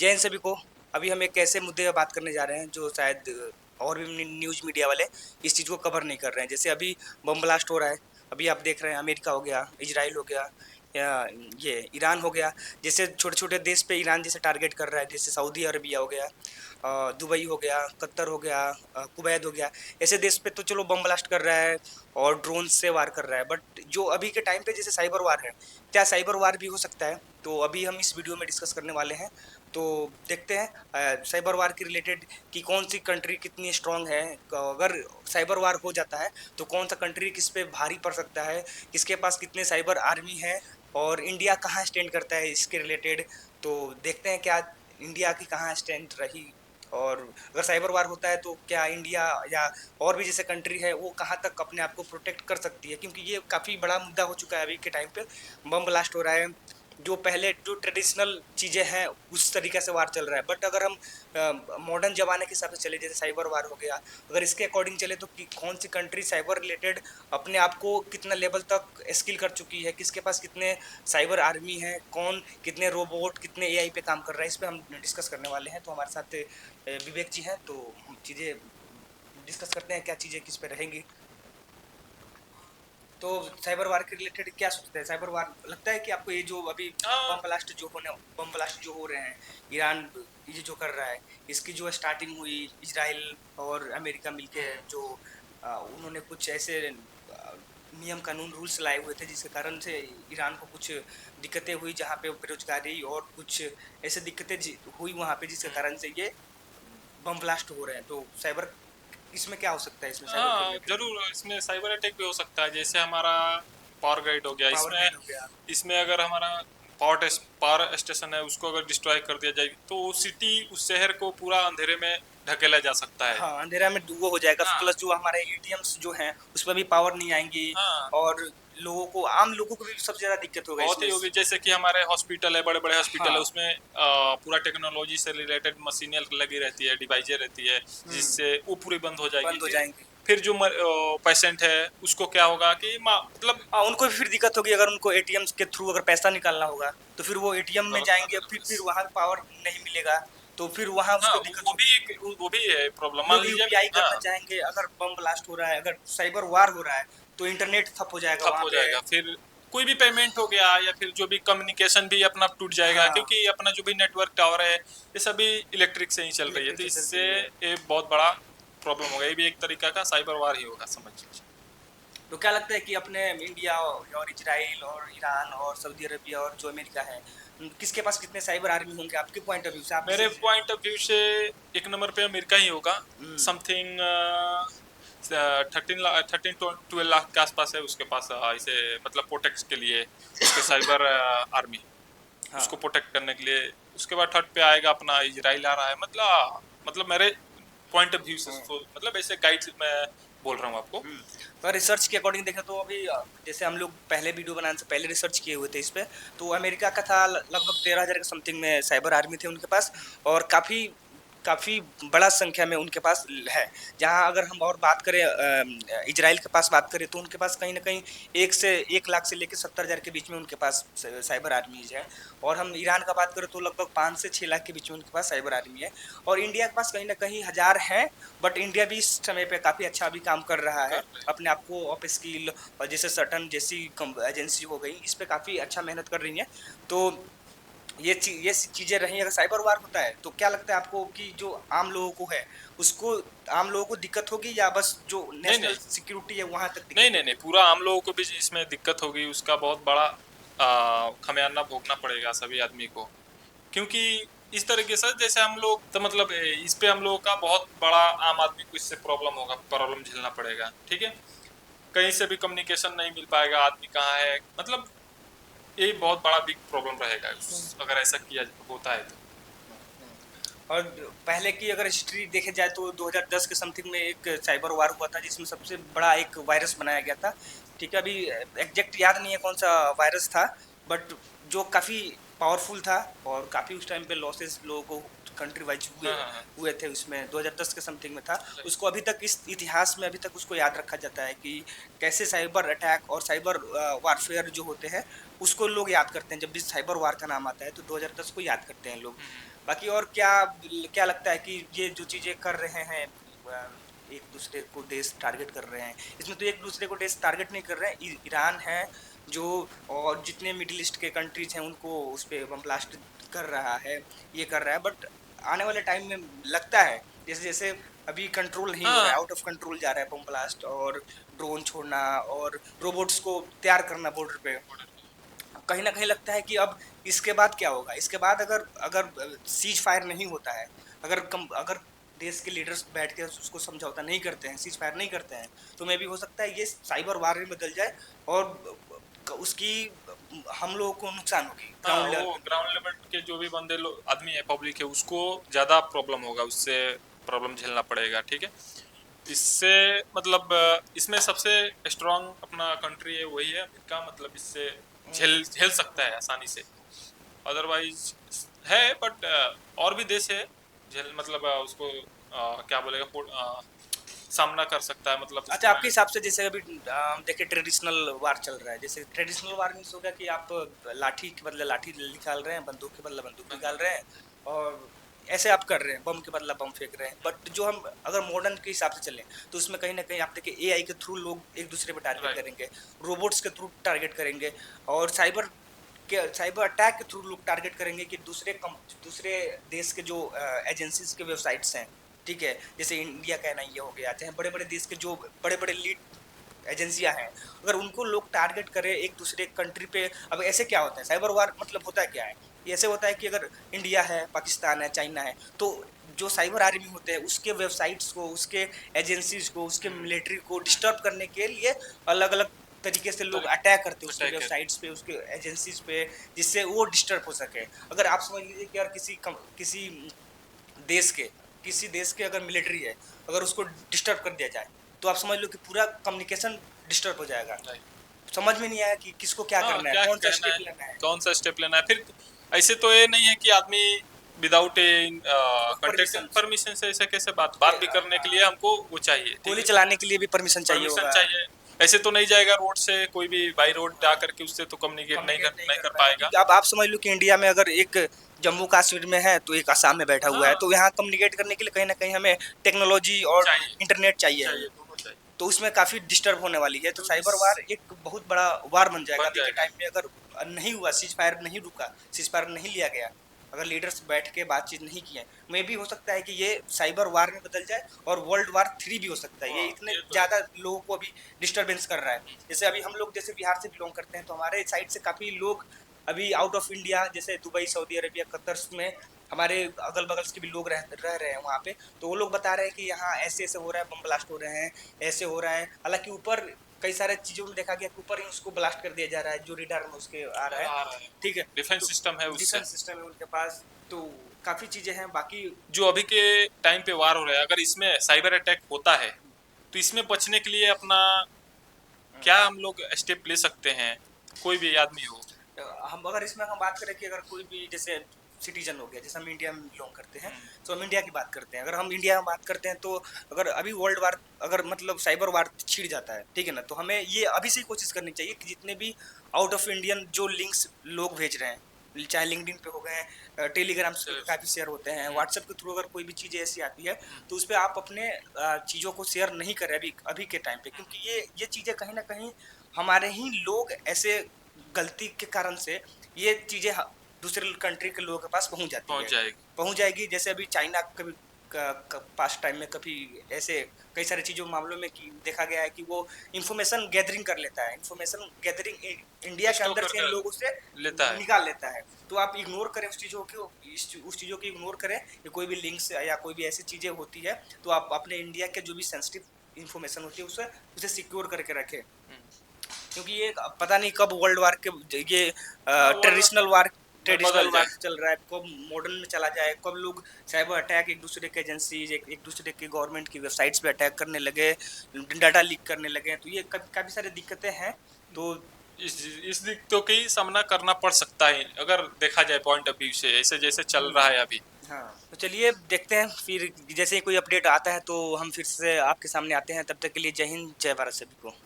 जय हिंद सभी को। अभी हम एक ऐसे मुद्दे पे बात करने जा रहे हैं जो शायद और भी न्यूज़ मीडिया वाले इस चीज़ को कवर नहीं कर रहे हैं। जैसे अभी बम ब्लास्ट हो रहा है, अभी आप देख रहे हैं अमेरिका हो गया, इज़राइल हो गया या ये ईरान हो गया। जैसे छोटे-छोटे देश पे ईरान जैसे टारगेट कर रहा है, जैसे सऊदी अरबिया हो गया, दुबई हो गया, कतर हो गया, कुवैत हो गया। ऐसे देश पे तो चलो बम ब्लास्ट कर रहा है और ड्रोन से वार कर रहा है, बट जो अभी के टाइम पे जैसे साइबर वार है, क्या साइबर वार भी हो सकता है? तो अभी हम इस वीडियो में डिस्कस करने वाले हैं। तो देखते हैं साइबर वार के रिलेटेड कि कौन सी कंट्री कितनी स्ट्रांग है। अगर साइबर वार हो जाता है तो कौन सा कंट्री किस पे भारी पड़ सकता है, किसके पास कितने साइबर आर्मी है और इंडिया कहाँ स्टैंड करता है इसके रिलेटेड। तो देखते हैं क्या इंडिया की कहाँ स्टैंड रही, और अगर साइबर वार होता है तो क्या इंडिया या और भी जैसे कंट्री है वो कहाँ तक अपने आप को प्रोटेक्ट कर सकती है, क्योंकि ये काफ़ी बड़ा मुद्दा हो चुका है अभी के टाइम पे। बम ब्लास्ट हो रहा है, जो पहले जो ट्रेडिशनल चीज़ें हैं उस तरीके से वार चल रहा है, बट अगर हम मॉडर्न ज़माने के हिसाब से चले जैसे साइबर वार हो गया, अगर इसके अकॉर्डिंग चले तो कि कौन सी कंट्री साइबर रिलेटेड अपने आप को कितना लेवल तक स्किल कर चुकी है, किसके पास कितने साइबर आर्मी है, कौन कितने रोबोट कितने एआई पे काम कर रहा है, इस पे हम डिस्कस करने वाले हैं। तो हमारे साथ विवेक जी हैं, तो हम चीज़ें डिस्कस करते हैं क्या चीज़ें किस पे रहेंगी। तो साइबर वार के रिलेटेड क्या सोचते हैं? साइबर वार लगता है कि आपको ये जो अभी हाँ। बम ब्लास्ट जो हो रहे हैं, ईरान ये जो कर रहा है, इसकी जो स्टार्टिंग हुई इजराइल और अमेरिका मिलके जो उन्होंने कुछ ऐसे नियम कानून रूल्स लाए हुए थे जिसके कारण से ईरान को कुछ दिक्कतें हुई, जहाँ पे बेरोजगारी और कुछ ऐसे दिक्कतें हुई वहाँ पे, जिसके कारण से ये बम ब्लास्ट हो रहे हैं। तो साइबर इसमें क्या हो सकता है, इसमें साइबर के हाँ, रिलेटेड ज़रूर इसमें साइबर अटैक भी हो सकता है। जैसे हमारा पावर ग्रिड हो गया, पावर इसमें ग्रिड हो गया। इसमें अगर हमारा पावर स्टेशन है उसको अगर डिस्ट्रॉय कर दिया जाए तो सिटी उस शहर को पूरा अंधेरे में ढकेला जा सकता है। हाँ, अंधेरा में वो हो जाएगा, हाँ, प्लस जो हमारे एटीएम्स जो हैं, उसमें भी पावर नहीं आएँगी हाँ, और आम लोगों को भी सबसे ज़्यादा दिक्कत होगा बहुत इसमें। ही होगी। जैसे कि हमारे हॉस्पिटल है, बड़े-बड़े हॉस्पिटल है, हाँ, उसमें पूरा टेक्नोलॉजी से रिलेटेड मशीनें लगी रहती है, डिवाइसें रहती है, हुँ, जिससे वो पूरी बंद हो जाएगी। बंद हो जाएँगी। फिर जो पेशेंट है उसको क्या होगा कि मतलब हाँ, उनको भी फिर दिक्कत होगी, अगर उनको एटीएम्स के थ्रू अगर पैसा निकालना होगा, तो फिर वो एटीएम में गलत जाएँगे, खाता है फिर बस। वहाँ पावर नहीं मिलेगा, तो फिर वहाँ हाँ, उसको दिक्कत वो भी होगी। एक वो भी है प्रॉब्लम। मान लोग लीजिए यूपीआई करना हाँ, चाहेंगे, अगर बम ब्लास्ट हो रहा है, अगर साइबर वार हो रहा है, तो इंटरनेट ठप हो जाएगा ठप वहाँ हो पे। जाएगा। फिर कोई भी पेमेंट हो गया या फिर जो भी कम्युनिकेशन भी अपना टूट जाएगा, हाँ, क्योंकि अपना जो भी नेटवर्क टावर है ये सभी इलेक्ट्रिक से ही चल रही है। इलेक्ट्रिक तो से इससे चलती है। ये बहुत बड़ा प्रॉब्लम होगा। ये भी एक तरीका का साइबर वार ही होगा, समझ लीजिए। तो क्या लगता है कि अपने इंडिया और इजराइल और ईरान और सऊदी अरबिया और जो अमेरिका है, किसके पास कितने साइबर आर्मी होंगे आपके पॉइंट ऑफ व्यू से? आप मेरे जैसे पॉइंट ऑफ व्यू से एक नंबर पे अमेरिका ही होगा। हम्म, समथिंग 13-12 लाख के आसपास है उसके पास, इसे मतलब प्रोटेक्ट के लिए उसके साइबर आर्मी, हाँ, उसको प्रोटेक्ट करने के लिए। उसके बाद थर्ड पे आएगा अपना इजराइल आ रहा है। मतलब मेरे पॉइंट ऑफ व्यू से हाँ, तो मतलब ऐसे गाइड मैं बोल रहा हूँ आपको। हम्म। तो रिसर्च के अकॉर्डिंग देखें तो अभी जैसे हम लोग पहले वीडियो बनाने से पहले रिसर्च किए हुए थे इस पे, तो अमेरिका का था लगभग 13,000 के समथिंग में साइबर आर्मी थे उनके पास, और काफ़ी काफ़ी बड़ा संख्या में उनके पास है। जहाँ अगर हम और बात करें इजराइल के पास बात करें तो उनके पास कहीं न कहीं 1 लाख से लेके 70,000 के बीच में उनके पास साइबर आर्मीज़ है। और हम ईरान का बात करें तो लगभग 5 से 6 लाख के बीच में उनके पास साइबर आर्मी है। और इंडिया के पास कहीं न कहीं हज़ार हैं, बट इंडिया भी इस समय पे काफ़ी अच्छा अभी काम कर रहा है। कर रहे हैं। अपने आप को अप स्किल और जैसे सर्टेन जैसी एजेंसी हो गई, इस पे काफ़ी अच्छा मेहनत कर रही हैं। तो ये चीज़ें रही। अगर साइबर वार होता है तो क्या लगता है आपको कि जो आम लोगों को है, उसको आम लोगों को दिक्कत होगी या बस जो नहीं नेशनल नहीं सिक्योरिटी है वहाँ तक नहीं दिक्कत नहीं नहीं, होगी? पूरा आम लोगों को भी इसमें दिक्कत होगी। उसका बहुत बड़ा खमियाना भोगना पड़ेगा सभी आदमी को, क्योंकि इस तरीके से जैसे हम लोग तो मतलब इस पे हम लोगों का बहुत बड़ा आम आदमी को इससे प्रॉब्लम झेलना पड़ेगा। ठीक है, कहीं से भी कम्युनिकेशन नहीं मिल पाएगा, आदमी कहाँ है, मतलब ये बहुत बड़ा बिग प्रॉब्लम रहेगा अगर ऐसा किया होता है तो। और पहले की अगर हिस्ट्री देखे जाए तो 2010 के समथिंग में एक साइबर वार हुआ था जिसमें सबसे बड़ा एक वायरस बनाया गया था। ठीक है, अभी एग्जैक्ट याद नहीं है कौन सा वायरस था, बट जो काफ़ी पावरफुल था और काफ़ी उस टाइम पे लॉसेस लोगों को कंट्री वाइज हुए हाँ हाँ हाँ, हुए थे। उसमें 2010 के समथिंग में था। सही। उसको अभी तक इस इतिहास में अभी तक उसको याद रखा जाता है कि कैसे साइबर अटैक और साइबर वारफेयर जो होते हैं उसको लोग याद करते हैं। जब भी साइबर वार का नाम आता है तो 2010 को याद करते हैं लोग। बाकी और क्या क्या लगता है कि ये जो चीज़ें कर रहे हैं एक दूसरे को देश टारगेट कर रहे हैं, इसमें तो एक दूसरे को देश टारगेट नहीं कर रहे हैं, ईरान है जो और जितने मिडिल ईस्ट के कंट्रीज हैं उनको उस पे बम ब्लास्ट कर रहा है, ये कर रहा है। बट आने वाले टाइम में लगता है जैसे जैसे अभी कंट्रोल नहीं हो रहा है, हाँ आउट ऑफ कंट्रोल जा रहा है बम ब्लास्ट और ड्रोन छोड़ना और रोबोट्स को तैयार करना बॉर्डर पे, कहीं न कहीं लगता है कि अब इसके बाद क्या होगा? इसके बाद अगर अगर सीज़ फायर नहीं होता है, अगर देश के लीडर्स बैठ के उसको समझौता नहीं करते हैं, सीज़ फायर नहीं करते हैं, तो मे बी हो सकता है ये साइबर वॉर में बदल जाए और उसकी हम लोगों को नुकसान होगी हाँ, ग्राउंड लेवल वो पे। ग्राउंड लेवल के जो भी बंदे लोग आदमी है, पब्लिक है, उसको ज़्यादा प्रॉब्लम होगा, उससे प्रॉब्लम झेलना पड़ेगा, ठीक है। इससे मतलब इसमें सबसे स्ट्रांग अपना कंट्री है वही है अमेरिका, मतलब इससे झेल झेल सकता है आसानी से। अदरवाइज है बट और भी देश है झेल मतलब उसको क्या बोलेगा सामना कर सकता है, मतलब अच्छा, उसमें। आपके हिसाब से जैसे अभी देखिए ट्रेडिशनल वार चल रहा है, जैसे ट्रेडिशनल वार मीन्स हो गया कि आप लाठी के बदले लाठी निकाल रहे हैं, बंदूक के बदले बंदूक निकाल रहे हैं और ऐसे आप कर रहे हैं, बम के बदला बम फेंक रहे हैं। बट जो हम अगर मॉडर्न के हिसाब से चलें तो उसमें कहीं ना कहीं आप देखिए एआई के थ्रू लोग एक दूसरे पे टारगेट राइट। करेंगे, रोबोट्स के थ्रू टारगेट करेंगे और साइबर अटैक के थ्रू लोग टारगेट करेंगे कि दूसरे देश के जो एजेंसीज के वेबसाइट्स हैं, ठीक है, जैसे इंडिया का एनआईए हो गया, चाहे बड़े बड़े देश के जो बड़े बड़े लीड एजेंसियां हैं, अगर उनको लोग टारगेट करें एक दूसरे कंट्री पे। अब ऐसे क्या होता है साइबर वार, मतलब होता है क्या है, ये ऐसे होता है कि अगर इंडिया है, पाकिस्तान है, चाइना है, तो जो साइबर आर्मी होते हैं उसके वेबसाइट्स को, उसके एजेंसीज को, उसके मिलिट्री को डिस्टर्ब करने के लिए अलग अलग तरीके से लोग अटैक करते हैं उसके अटैक है। वेबसाइट्स पे, उसके एजेंसीज पे, जिससे वो डिस्टर्ब हो सके। अगर आप समझ लीजिए कि यार किसी देश के किसी देश के अगर मिलिट्री है, अगर उसको डिस्टर्ब कर दिया जाए तो आप समझ लो कि पूरा कम्युनिकेशन डिस्टर्ब हो जाएगा। राइट। समझ में नहीं आया कि किसको क्या हाँ, करना है, क्या कौन सा कहना स्टेप है, लेना है। कौन सा स्टेप लेना है फिर। ऐसे तो ये नहीं है कि आदमी विदाउट ए कांटेक्ट परमिशन परमिशन से ऐसे कैसे बात भी करने के लिए हमको वो चाहिए, ठीक गोली है। चलाने के लिए भी परमिशन चाहिए परमिशन होगा, चाहिए। ऐसे तो नहीं जाएगा रोड से कोई भी, बाई रोड जा करके उससे तो कम्युनिकेट कम्युनिकेट नहीं नहीं कर कर पाएगा। पाएगा। क्योंकि अब आप समझ लो कि इंडिया में अगर एक जम्मू कश्मीर में है तो एक असम में बैठा हुआ है, हाँ, तो यहाँ कम्युनिकेट करने के लिए कहीं ना कहीं हमें टेक्नोलॉजी और चाहिए इंटरनेट चाहिए है। चाहिए दोनों चाहिए। तो उसमें काफी डिस्टर्ब होने वाली है, तो तो साइबर इस वार एक बहुत बड़ा वार बन जाएगा बन अभी के जाएगा। टाइम में। अगर नहीं हुआ, सीज फायर नहीं रुका, सीज फायर नहीं लिया गया, अगर लीडर्स बैठ के बातचीत नहीं किए, मे भी हो सकता है कि ये साइबर वार में बदल जाए और वर्ल्ड वार 3 भी हो सकता है। ये हाँ, इतने ये तो है। ज्यादा लोगों को अभी डिस्टरबेंस कर रहा है। जैसे अभी हम लोग जैसे बिहार से बिलोंग करते हैं, तो हमारे साइड से काफी लोग अभी आउट ऑफ इंडिया, जैसे दुबई, सऊदी अरेबिया, कतर में हमारे अगल बगल के भी लोग रह रहे हैं वहाँ पे। तो वो लोग बता रहे हैं कि यहाँ ऐसे ऐसे हो रहा है, बम ब्लास्ट हो रहे हैं, ऐसे हो रहा है। हालांकि ऊपर कई सारे चीजों में देखा गया कि ऊपर ही उसको ब्लास्ट कर दिया जा रहा है, जो रेडार में उसके आ रहा है, आ रहा है, ठीक है। डिफेंस तो सिस्टम है उससे। डिफेंस सिस्टम है उनके पास, तो काफी चीजें हैं बाकी। जो अभी के टाइम पे वार हो रहा है, अगर इसमें साइबर अटैक होता है तो इसमें बचने के लिए अपना क्या हम लोग स्टेप ले सकते हैं, कोई भी आदमी हो। हम अगर इसमें हम बात करें कि अगर कोई भी जैसे सिटीजन हो गया, जैसे हम इंडिया में बिलोंग करते हैं, तो हम इंडिया की बात करते हैं। अगर हम इंडिया में बात करते हैं तो अगर अभी वर्ल्ड वार, अगर मतलब साइबर वार छिड़ जाता है, ठीक है ना, तो हमें ये अभी से ही कोशिश करनी चाहिए कि जितने भी आउट ऑफ इंडियन जो लिंक्स लोग भेज रहे हैं, चाहे लिंक्डइन पे हो गए, टेलीग्राम से काफ़ी शेयर होते हैं, व्हाट्सएप के थ्रू अगर कोई भी चीज़ ऐसी आती है तो उस पर आप अपने चीज़ों को शेयर नहीं करें अभी अभी के टाइम पे, क्योंकि ये चीज़ें कहीं ना कहीं हमारे ही लोग ऐसे गलती के कारण से ये चीज़ें दूसरे कंट्री के लोगों के पास पहुंच जाती है, पहुंच जाएगी। पहुंच जाएगी। जैसे अभी चाइना कभी पास्ट टाइम में कभी ऐसे कई सारे चीज़ों मामलों में कि देखा गया है कि वो इंफॉर्मेशन गैदरिंग कर लेता है, इंफॉर्मेशन गैदरिंग इंडिया के स्टॉक अंदर से करके लोगों से लेता है। निकाल लेता है। तो आप इग्नोर करें उस चीज़ों को, उस चीज़ों को इग्नोर करें कि कोई भी लिंक्स या कोई भी ऐसी चीज़ें होती है तो आप अपने इंडिया के जो भी सेंसिटिव इंफॉर्मेशन होती है उसे उसे सिक्योर करके रखें, क्योंकि ये पता नहीं कब वर्ल्ड वार के ये हाँ, वर्ल्ड ट्रेडिशनल वार में ट्रेडिशनल बदल वार जाए। चल रहा है, कब मॉडर्न में चला जाए, कब लोग साइबर अटैक एक दूसरे के एजेंसीज, एक दूसरे के गवर्नमेंट की वेबसाइट्स पे अटैक करने लगे, डाटा लीक करने लगे। तो ये काफ़ी सारी दिक्कतें हैं। तो इस दिक्कतों की सामना करना पड़ सकता है अगर देखा जाए पॉइंट ऑफ व्यू से, ऐसे जैसे चल रहा है अभी। हाँ, तो चलिए देखते हैं फिर, जैसे ही कोई अपडेट आता है तो हम फिर से आपके सामने आते हैं। तब तक के लिए जय हिंद, जय भारत सभी को।